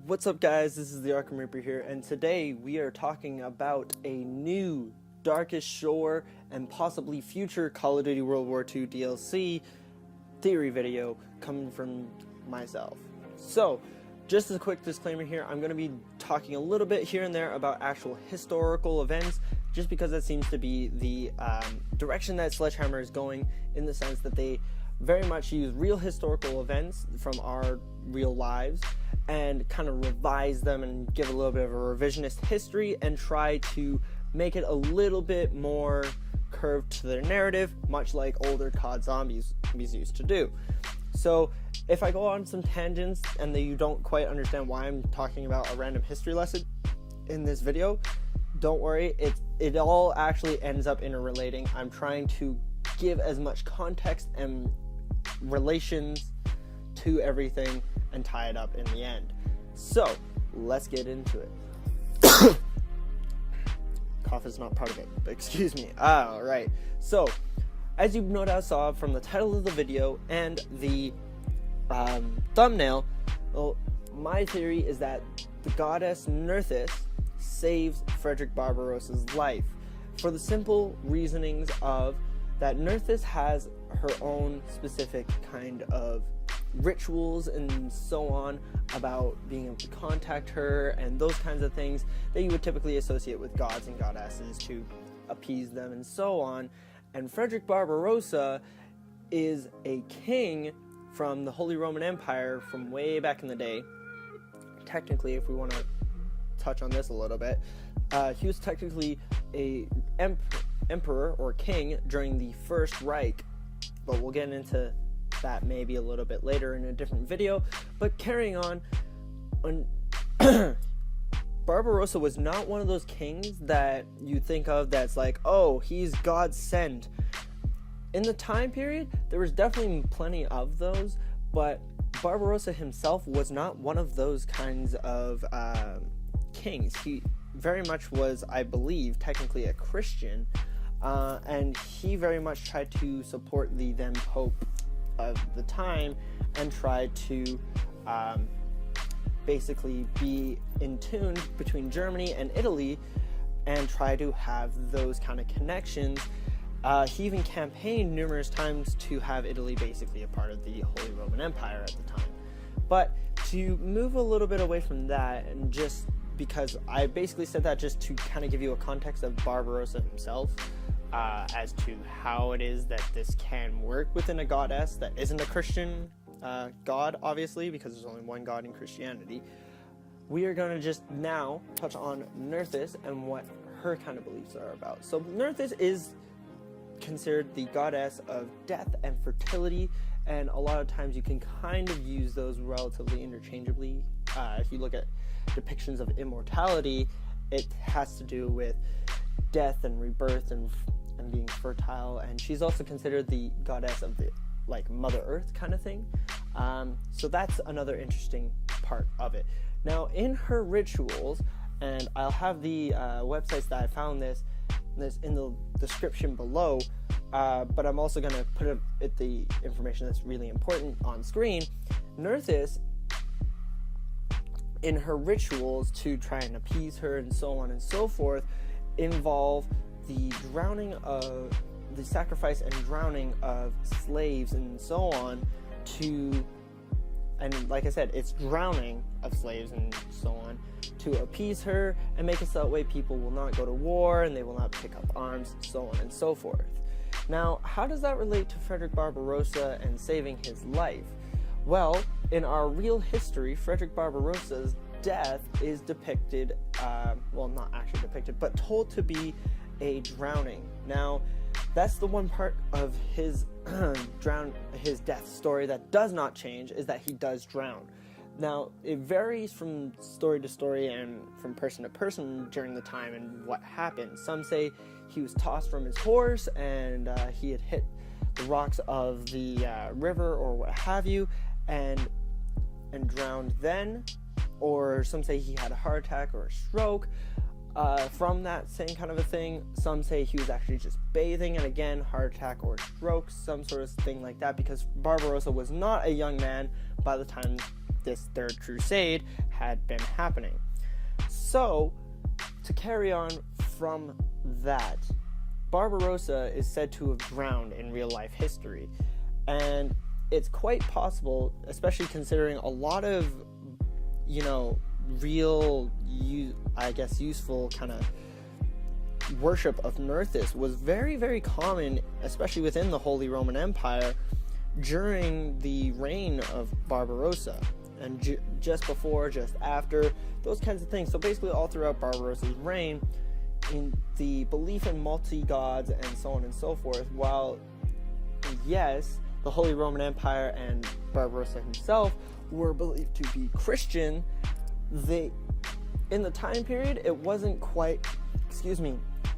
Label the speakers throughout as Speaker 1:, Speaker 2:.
Speaker 1: What's up, guys? This is the Arkham Reaper here, and today we are talking about a new Darkest Shore and possibly future Call of Duty World War II DLC theory video coming from myself. So, just as a quick disclaimer here, I'm going to be talking a little bit here and there about actual historical events, just because that seems to be the direction that Sledgehammer is going, in the sense that they very much use real historical events from our real lives and kind of revise them and give a little bit of a revisionist history and try to make it a little bit more curved to their narrative, much like older COD zombies used to do. So if I go on some tangents and that you don't quite understand why I'm talking about a random history lesson in this video, don't worry, it all actually ends up interrelating. I'm trying to give as much context and relations to everything and tie it up in the end. So let's get into it. Cough is not part of it, but excuse me. Alright, so as you no doubt saw from the title of the video and the thumbnail, well, my theory is that the goddess Nerthus saves Frederick Barbarossa's life for the simple reasonings of that Nerthus has her own specific kind of rituals and so on about being able to contact her and those kinds of things that you would typically associate with gods and goddesses to appease them and so on. And Frederick Barbarossa is a king from the Holy Roman Empire from way back in the day. Technically, if we want to touch on this a little bit, he was technically a emperor or king during the First Reich, but we'll get into that maybe a little bit later in a different video. But carrying on, Barbarossa was not one of those kings that you think of that's like, oh, he's God sent. In the time period, there was definitely plenty of those, but Barbarossa himself was not one of those kinds of kings. He very much was, I believe, technically a Christian, and he very much tried to support the then Pope of the time and tried to basically be in tune between Germany and Italy and try to have those kind of connections. He even campaigned numerous times to have Italy basically a part of the Holy Roman Empire at the time. But to move a little bit away from that, and just because I basically said that just to kind of give you a context of Barbarossa himself, as to how it is that this can work within a goddess that isn't a Christian god, obviously, because there's only one god in Christianity. We are going to just now touch on Nerthus and what her kind of beliefs are about. So Nerthus is considered the goddess of death and fertility, and a lot of times you can kind of use those relatively interchangeably. If you look at depictions of immortality, it has to do with death and rebirth and being fertile, and she's also considered the goddess of the Mother Earth kind of thing. So that's another interesting part of it. Now, in her rituals, and I'll have the websites that I found this in the description below, but I'm also going to put the information that's really important on screen. Nerthus, in her rituals to try and appease her and so on and so forth, involve the sacrifice and drowning of slaves and so on and like I said, it's drowning of slaves and so on to appease her and make it so that way people will not go to war and they will not pick up arms, so on and so forth. Now, how does that relate to Frederick Barbarossa and saving his life? Well, in our real history, Frederick Barbarossa's death is depicted, well, not actually depicted, but told to be a drowning. Now, that's the one part of his his death story that does not change, is that he does drown. Now, it varies from story to story and from person to person during the time and what happened. Some say he was tossed from his horse and he had hit the rocks of the river or what have you, and drowned then. Or some say he had a heart attack or a stroke from that same kind of a thing. Some say he was actually just bathing, and again, heart attack or stroke, some sort of thing like that, because Barbarossa was not a young man by the time this Third Crusade had been happening. So, to carry on from that, Barbarossa is said to have drowned in real-life history. And it's quite possible, especially considering a lot of, real, useful kind of worship of Nerthus was very, very common, especially within the Holy Roman Empire, during the reign of Barbarossa, and just before, just after, those kinds of things. So basically all throughout Barbarossa's reign, in the belief in multi-gods and so on and so forth, while, yes, the Holy Roman Empire and Barbarossa himself were believed to be Christian, in the time period, it wasn't quite,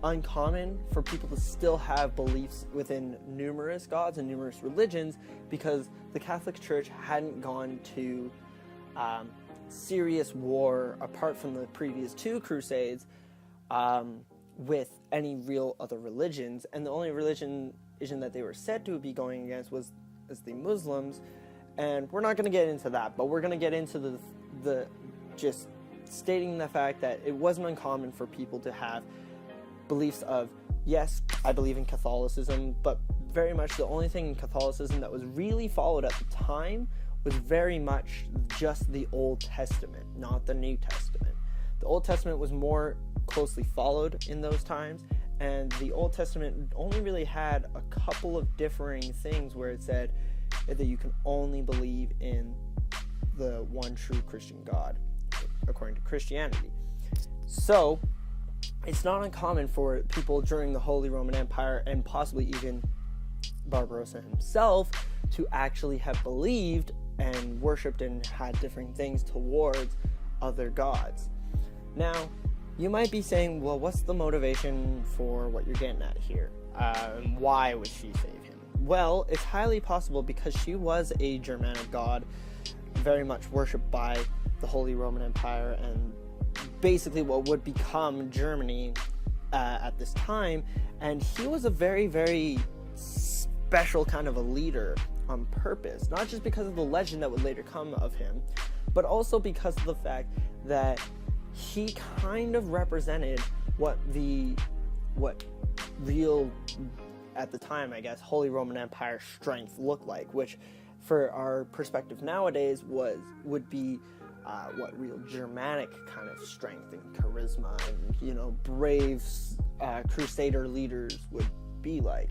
Speaker 1: uncommon for people to still have beliefs within numerous gods and numerous religions, because the Catholic Church hadn't gone to serious war, apart from the previous 2 crusades, with any real other religions, and the only religion that they were said to be going against was the Muslims. And we're not going to get into that, but we're going to get into the just stating the fact that it wasn't uncommon for people to have beliefs of, yes, I believe in Catholicism, but very much the only thing in Catholicism that was really followed at the time was very much just the Old Testament, not the New Testament. The Old Testament was more closely followed in those times, and the Old Testament only really had a couple of differing things where it said that you can only believe in the one true Christian God, according to Christianity. So, it's not uncommon for people during the Holy Roman Empire, and possibly even Barbarossa himself, to actually have believed and worshipped and had different things towards other gods. Now, you might be saying, well, what's the motivation for what you're getting at here? Why would she save him? Well, it's highly possible because she was a Germanic god, very much worshipped by the Holy Roman Empire and basically what would become Germany at this time. And he was a very, very special kind of a leader on purpose, not just because of the legend that would later come of him, but also because of the fact that he kind of represented what real, at the time, I guess, Holy Roman Empire strength looked like, which for our perspective nowadays would be what real Germanic kind of strength and charisma and, brave crusader leaders would be like.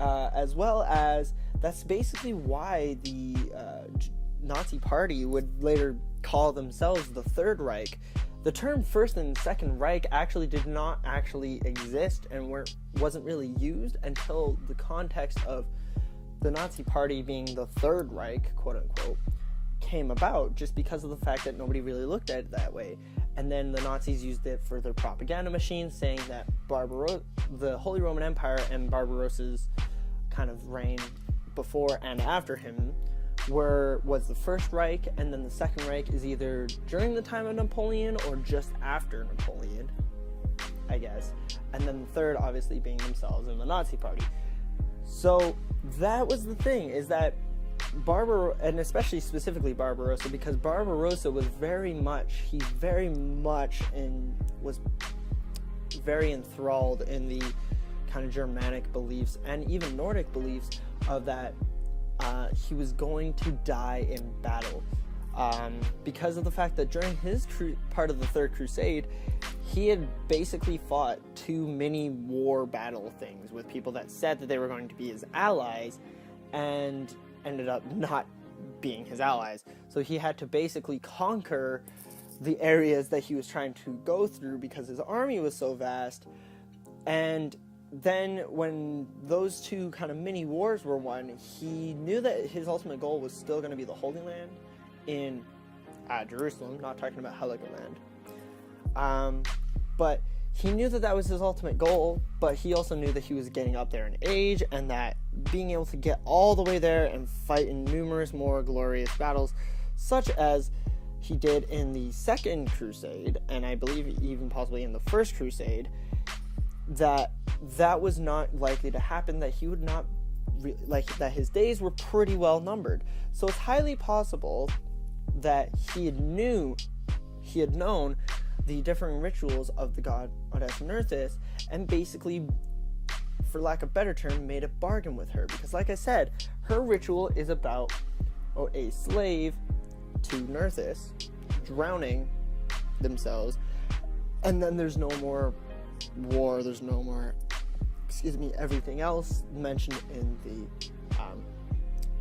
Speaker 1: As well as, that's basically why the Nazi Party would later call themselves the Third Reich. The term First and Second Reich actually did not actually exist and wasn't really used until the context of the Nazi Party being the Third Reich, quote unquote, came about, just because of the fact that nobody really looked at it that way. And then the Nazis used it for their propaganda machine, saying that the Holy Roman Empire and Barbarossa's kind of reign before and after him was the First Reich, and then the Second Reich is either during the time of Napoleon or just after Napoleon, I guess. And then the third, obviously, being themselves in the Nazi Party. So that was the thing, is that and especially specifically Barbarossa, because Barbarossa was very much was very enthralled in the kind of Germanic beliefs and even Nordic beliefs of that he was going to die in battle, because of the fact that during his part of the Third Crusade, he had basically fought 2 mini war battle things with people that said that they were going to be his allies and ended up not being his allies. So he had to basically conquer the areas that he was trying to go through because his army was so vast. And then when those 2 kind of mini wars were won, he knew that his ultimate goal was still going to be the Holy Land in Jerusalem, not talking about Heligoland. But he knew that was his ultimate goal, but he also knew that he was getting up there in age, and that being able to get all the way there and fight in numerous more glorious battles, such as he did in the Second Crusade, and I believe even possibly in the First Crusade, that was not likely to happen, that he would not, that his days were pretty well numbered. So it's highly possible that he knew he had known the differing rituals of the goddess Nerthus, and basically, for lack of a better term, made a bargain with her. Because like I said, her ritual is about a slave to Nerthus drowning themselves, and then there's no more war, there's no more, everything else mentioned in the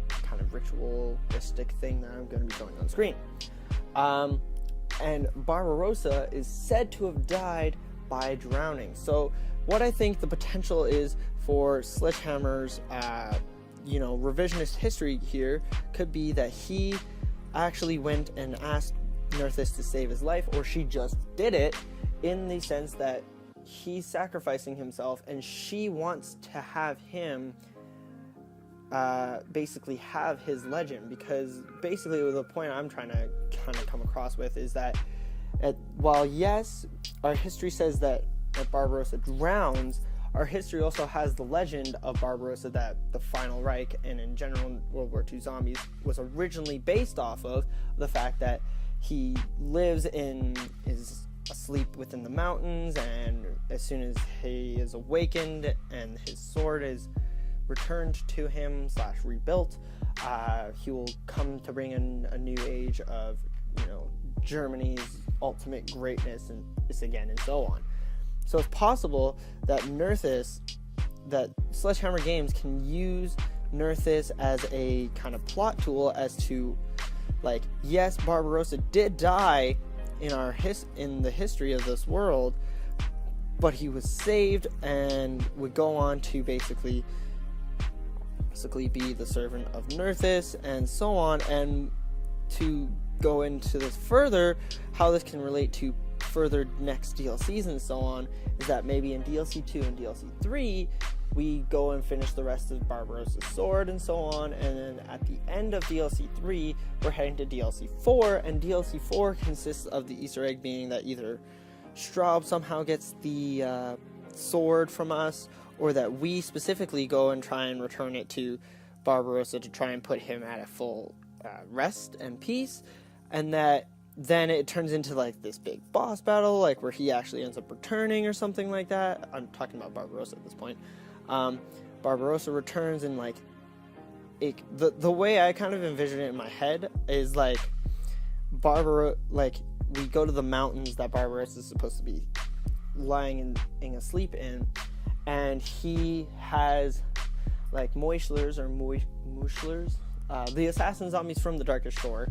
Speaker 1: kind of ritualistic thing that I'm going to be showing on screen. And Barbarossa is said to have died by drowning. So what I think the potential is for Sledgehammer's revisionist history here could be that he actually went and asked Nerthus to save his life, or she just did it, in the sense that he's sacrificing himself and she wants to have him basically have his legend. Because basically the point I'm trying to kind of come across with is that while yes, our history says that Barbarossa drowns, our history also has the legend of Barbarossa that the Final Reich and in general World War II zombies was originally based off of the fact that he is asleep within the mountains, and as soon as he is awakened and his sword is returned to him / rebuilt, he will come to bring in a new age of Germany's ultimate greatness and this again and so on. So it's possible that Sledgehammer Games can use Nerthus as a kind of plot tool as to, like, yes, Barbarossa did die in the history of this world, but he was saved and would go on to basically be the servant of Nerthus and so on. And to go into this further, how this can relate to further next DLCs and so on, is that maybe in DLC 2 and DLC 3 we go and finish the rest of Barbarossa's sword and so on, and then at the end of DLC 3 we're heading to DLC 4, and DLC 4 consists of the Easter egg being that either Straub somehow gets the sword from us, or that we specifically go and try and return it to Barbarossa to try and put him at a full rest and peace, and that then it turns into like this big boss battle, like where he actually ends up returning or something like that. I'm talking about Barbarossa at this point. Barbarossa returns, and like the way I kind of envision it in my head is like we go to the mountains that Barbarossa is supposed to be lying in asleep in, and he has like Moishlers or Moishlers, the assassin zombies from the Darkest Shore,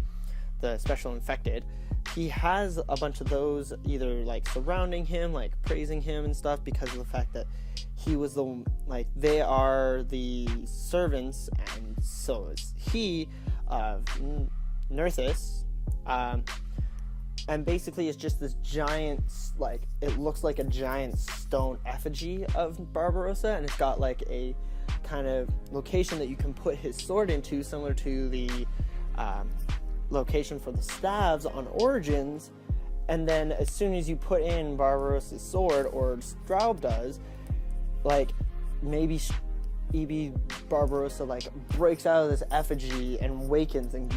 Speaker 1: the special infected. He has a bunch of those either like surrounding him, like praising him and stuff, because of the fact that he was they are the servants, and so is he of Nerthus. And basically it's just this giant, like, it looks like a giant stone effigy of Barbarossa, and it's got like a kind of location that you can put his sword into, similar to the location for the staves on Origins. And then as soon as you put in Barbarossa's sword, or Straub does, like maybe Barbarossa like breaks out of this effigy and wakens and